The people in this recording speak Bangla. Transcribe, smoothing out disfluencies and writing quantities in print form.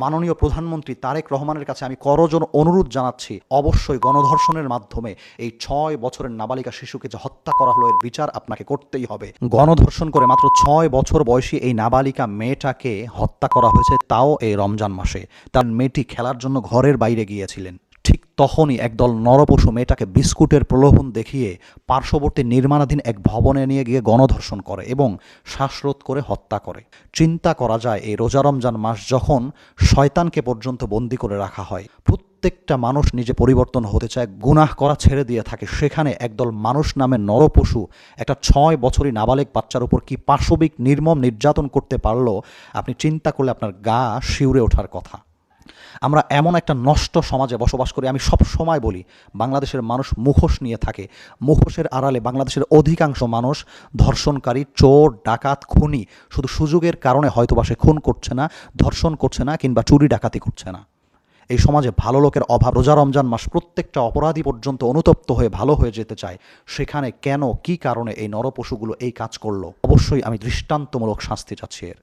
মাননীয় প্রধানমন্ত্রী তারেক রহমানের কাছে আমি করজোড় অনুরোধ জানাচ্ছি, অবশ্যই গণধর্ষণের মাধ্যমে এই ৬ বছরের নাবালিকা শিশুকে যে হত্যা করা হলো এর বিচার আপনাকে করতেই হবে। গণধর্ষণ করে মাত্র ৬ বছর বয়সী এই নাবালিকা মেয়েটাকে হত্যা করা হয়েছে, তাও এই রমজান মাসে। তার মেয়েটি খেলার জন্য ঘরের বাইরে গিয়েছিলেন। ঠিক তখনই একদল নরপশু মেয়েটাকে বিস্কুটের প্রলোভন দেখিয়ে পার্শ্ববর্তী নির্মাণাধীন এক ভবনে নিয়ে গিয়ে গণধর্ষণ করে এবং শ্বাসরোধ করে হত্যা করে। চিন্তা করা যায় এই রোজা রমজান মাস যখন শয়তানকে পর্যন্ত বন্দি করে রাখা হয়, প্রত্যেকটা মানুষ নিজে পরিবর্তন হতে চায়, গুনাহ করা ছেড়ে দিয়ে থাকে, সেখানে একদল মানুষ নামে নরপশু একটা ৬ বছরই নাবালেক বাচ্চার উপর কি পাশবিক নির্মম নির্যাতন করতে পারলো, আপনি চিন্তা করলে আপনার গা শিউরে ওঠার কথা। আমরা এমন একটা নষ্ট সমাজে বসবাস করি। আমি সব সময় বলি, বাংলাদেশের মানুষ মুখোশ নিয়ে থাকে। মুখোশের আড়ালে বাংলাদেশের অধিকাংশ মানুষ ধর্ষণকারী, চোর, ডাকাত, খুনি। শুধু সুযোগের কারণে হয়তোবা সে খুন করছে না, ধর্ষণ করছে না, কিংবা চুরি ডাকাতি করছে না। এই সমাজে ভালো লোকের অভাব। রোজা রমজান মাস প্রত্যেকটা অপরাধী পর্যন্ত অনুতপ্ত হয়ে ভালো হয়ে যেতে চায়। সেখানে কেন, কি কারণে এই নরপশুগুলো এই কাজ করলো? অবশ্যই আমি দৃষ্টান্তমূলক শাস্তি চাচ্ছি এর।